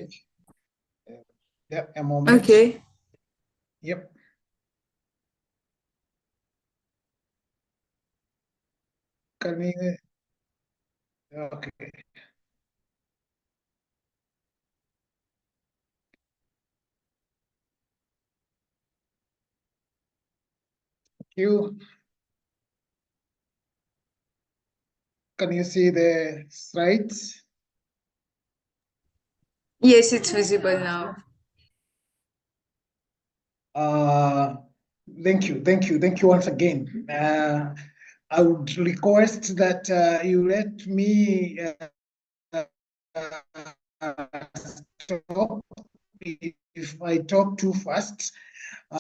Okay. Yeah, a moment. Okay. Yep. Can we? Okay. You can you see the slides? Yes, it's visible now. Uh, thank you once again. I would request that you let me stop if I talk too fast.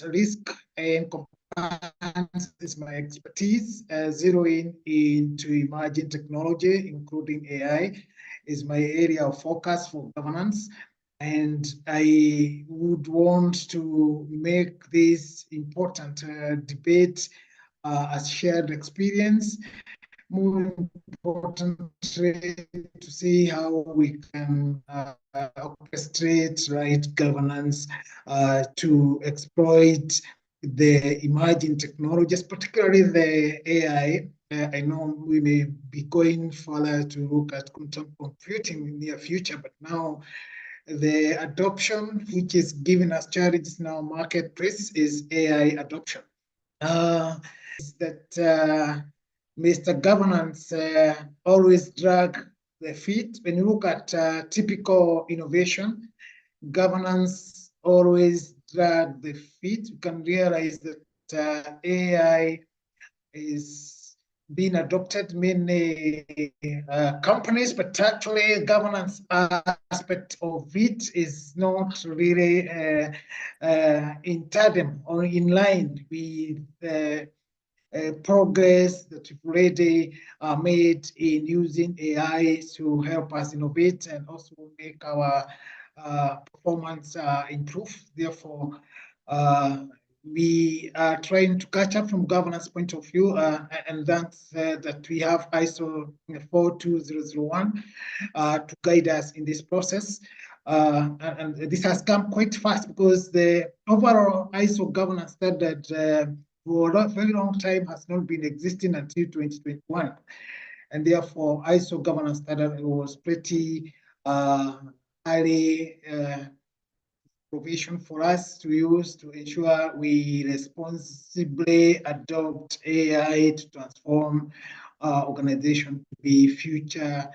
Risk and compliance is my expertise. Zeroing into emerging technology, including AI, is my area of focus for governance. And I would want to make this important debate as shared experience. More importantly, to see how we can orchestrate right governance to exploit the emerging technologies, particularly the AI. I know we may be going further to look at quantum computing in the near future, but now the adoption, which is giving us challenges in our marketplace, is AI adoption. Is that Mr. Governance always drag the feet. When you look at typical innovation, governance always drag the feet. You can realize that AI is being adopted many companies, but actually governance aspect of it is not really in tandem or in line with progress that we've already made in using AI to help us innovate and also make our performance improve. Therefore, we are trying to catch up from governance point of view, and that's that we have ISO 42001 to guide us in this process. And this has come quite fast because the overall ISO governance standard for a very long time has not been existing until 2021. And therefore, ISO governance standard was pretty early provision for us to use to ensure we responsibly adopt AI to transform our organization to be future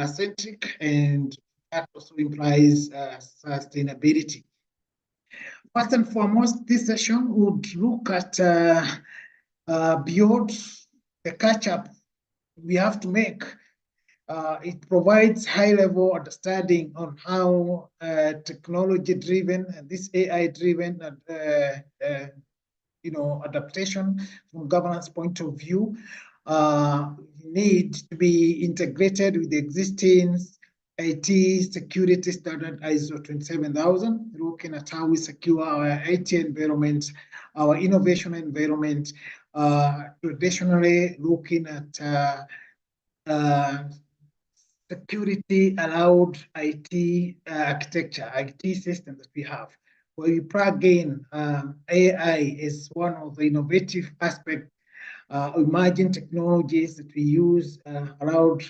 centric, and that also implies sustainability. First and foremost, this session would look at beyond the catch-up we have to make. It provides high-level understanding on how technology-driven and this AI-driven adaptation from governance point of view need to be integrated with the existing IT security standard ISO 27000, looking at how we secure our IT environment, our innovation environment, traditionally looking at security allowed IT architecture, IT system that we have, where we plug in AI is one of the innovative aspects, emerging technologies that we use around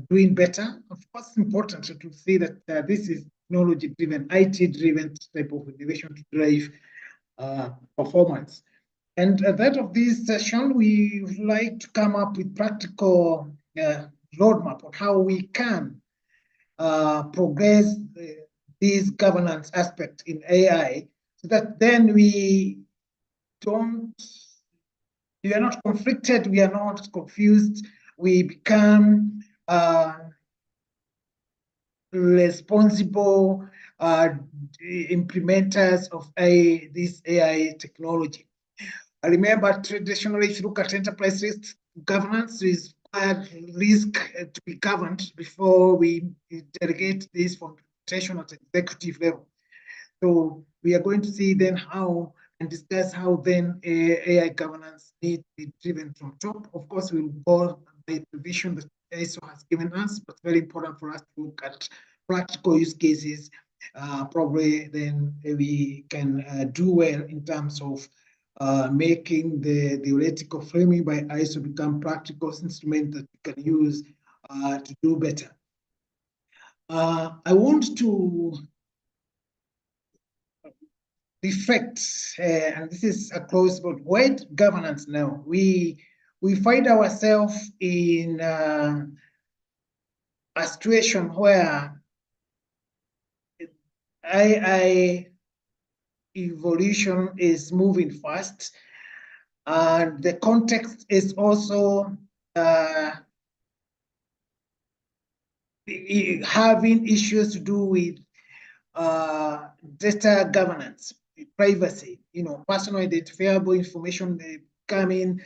doing better. Of course, it's important to see that this is technology-driven, IT-driven type of innovation to drive performance. And at the end of this session, we would like to come up with practical roadmap on how we can progress this governance aspect in AI, so that then we are not conflicted, we are not confused, we become responsible implementers of this AI technology. I remember traditionally, if you look at enterprise risk governance, is risk to be governed before we delegate this from implementation at executive level. So we are going to see then how and discuss how then AI governance needs to be driven from top. Of course, we'll go by the vision that ISO has given us, but very important for us to look at practical use cases, probably then we can do well in terms of making the theoretical framing by ISO become practical instrument that we can use to do better. I want to reflect, and this is across board, wide governance now. We find ourselves in a situation where AI evolution is moving fast, and the context is also having issues to do with data governance, privacy, personal identifiable information becoming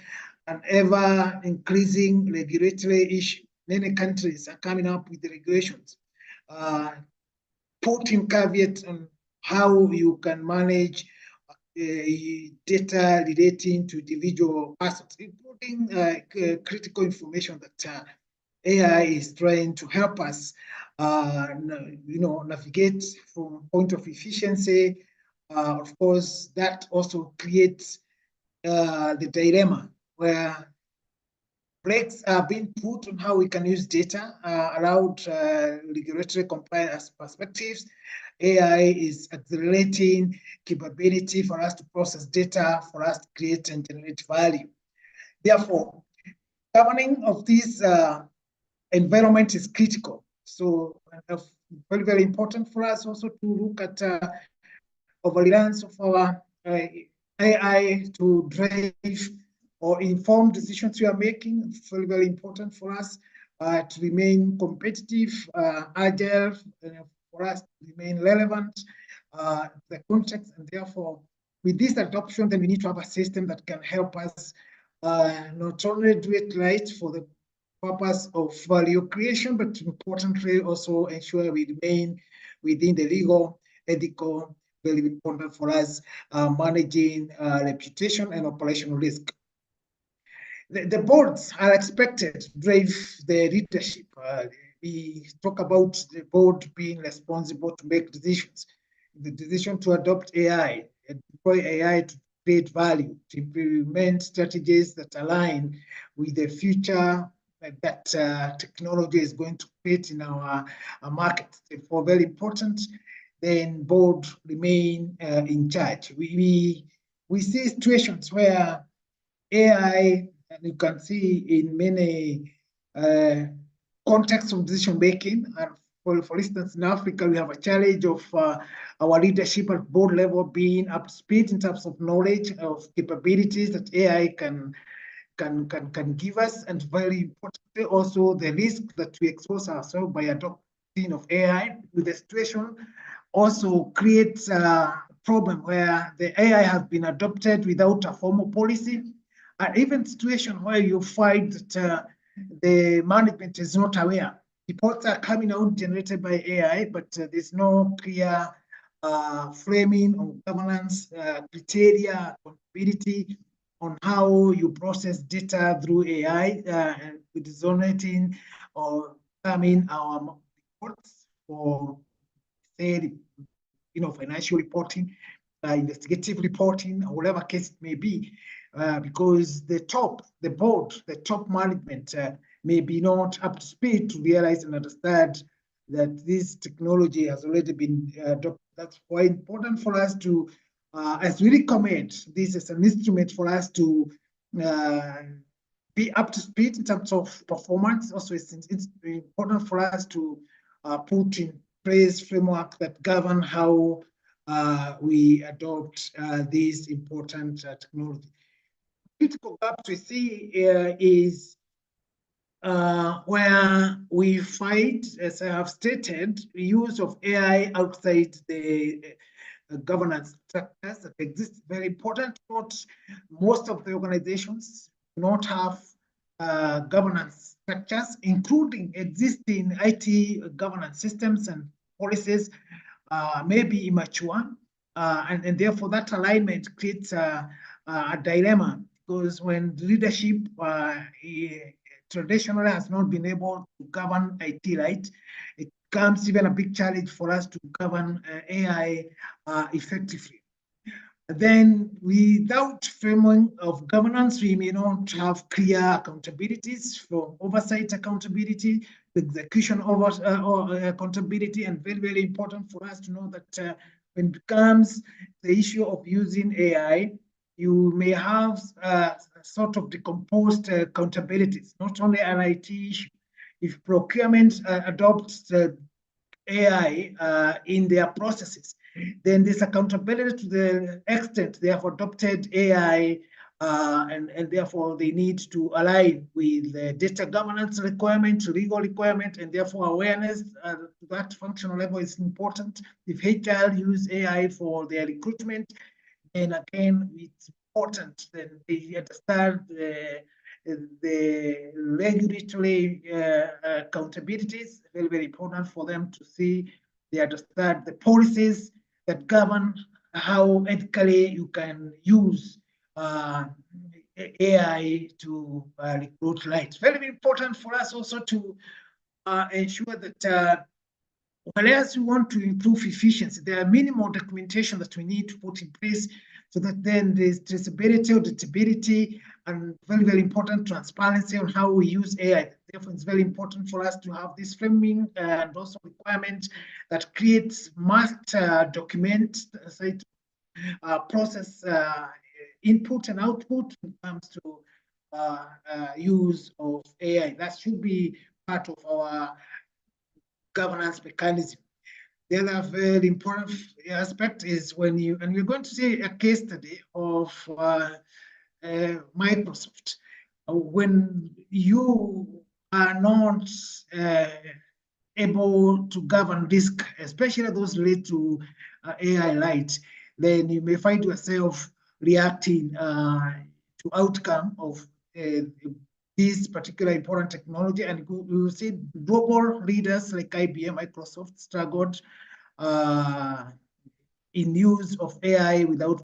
an ever increasing regulatory issue. Many countries are coming up with the regulations, putting caveats on how you can manage data relating to individual persons, including critical information that AI is trying to help us, navigate from point of efficiency. Of course, that also creates the dilemma where brakes are being put on how we can use data around regulatory compliance perspectives. AI is accelerating capability for us to process data, for us to create and generate value. Therefore, governing of this environment is critical. So very, very important for us also to look at over-reliance of our AI to drive or inform decisions we are making. It's very, very important for us to remain competitive, agile, for us to remain relevant, the context, and therefore, with this adoption, then we need to have a system that can help us not only do it right for the purpose of value creation, but importantly also ensure we remain within the legal, ethical, very important for us, managing reputation and operational risk. The boards are expected to drive the leadership. We talk about the board being responsible to make decisions. The decision to adopt AI, deploy AI to create value, to implement strategies that align with the future that technology is going to create in our market. Therefore, very important, then board remain in charge. We see situations where AI, and you can see in many contexts of decision making, and for instance, in Africa, we have a challenge of our leadership at board level being up to speed in terms of knowledge of capabilities that AI can give us, and very importantly also the risk that we expose ourselves by adopting of AI with the situation also creates a problem where the AI has been adopted without a formal policy, and even situation where you find that the management is not aware. Reports are coming out generated by AI, but there's no clear framing of governance criteria, accountability on how you process data through AI, and resonating or coming our reports for, say, financial reporting, investigative reporting, or whatever case it may be, because the board, the top management may be not up to speed to realize and understand that this technology has already been adopted. That's why important for us to, as we recommend, this is an instrument for us to be up to speed in terms of performance. Also, it's important for us to put in place framework that govern how we adopt these important technology. Critical gaps we see is where we find, as I have stated, use of AI outside the governance structures that exist. Very important. Most of the organizations do not have governance structures, including existing IT governance systems and policies may be immature, and therefore that alignment creates a dilemma, because when leadership traditionally has not been able to govern IT right, it becomes even a big challenge for us to govern AI effectively. Then without framework of governance, we may not have clear accountabilities from oversight accountability, execution over accountability, and very, very important for us to know that when it becomes the issue of using AI, you may have sort of decomposed accountabilities, not only an IT issue. If procurement adopts AI in their processes, then this accountability to the extent they have adopted AI and therefore they need to align with the data governance requirement, legal requirement, and therefore awareness to that functional level is important. If HR use AI for their recruitment, then again, it's important that they understand the regulatory accountabilities, very, very important for them to see, they understand the policies that govern how ethically you can use AI to recruit light. Very, very important for us also to ensure that whereas we want to improve efficiency, there are minimal documentation that we need to put in place so that then there's traceability, auditability, and very, very important transparency on how we use AI. Therefore, it's very important for us to have this framing and also requirement that creates must document process input and output when it comes to use of AI. That should be part of our governance mechanism. The other very important aspect is when you, and we're going to see a case study of Microsoft. When you are not able to govern risk, especially those related to AI light, then you may find yourself reacting to outcome of this particular important technology, and you will see global leaders like IBM, Microsoft struggled in use of AI without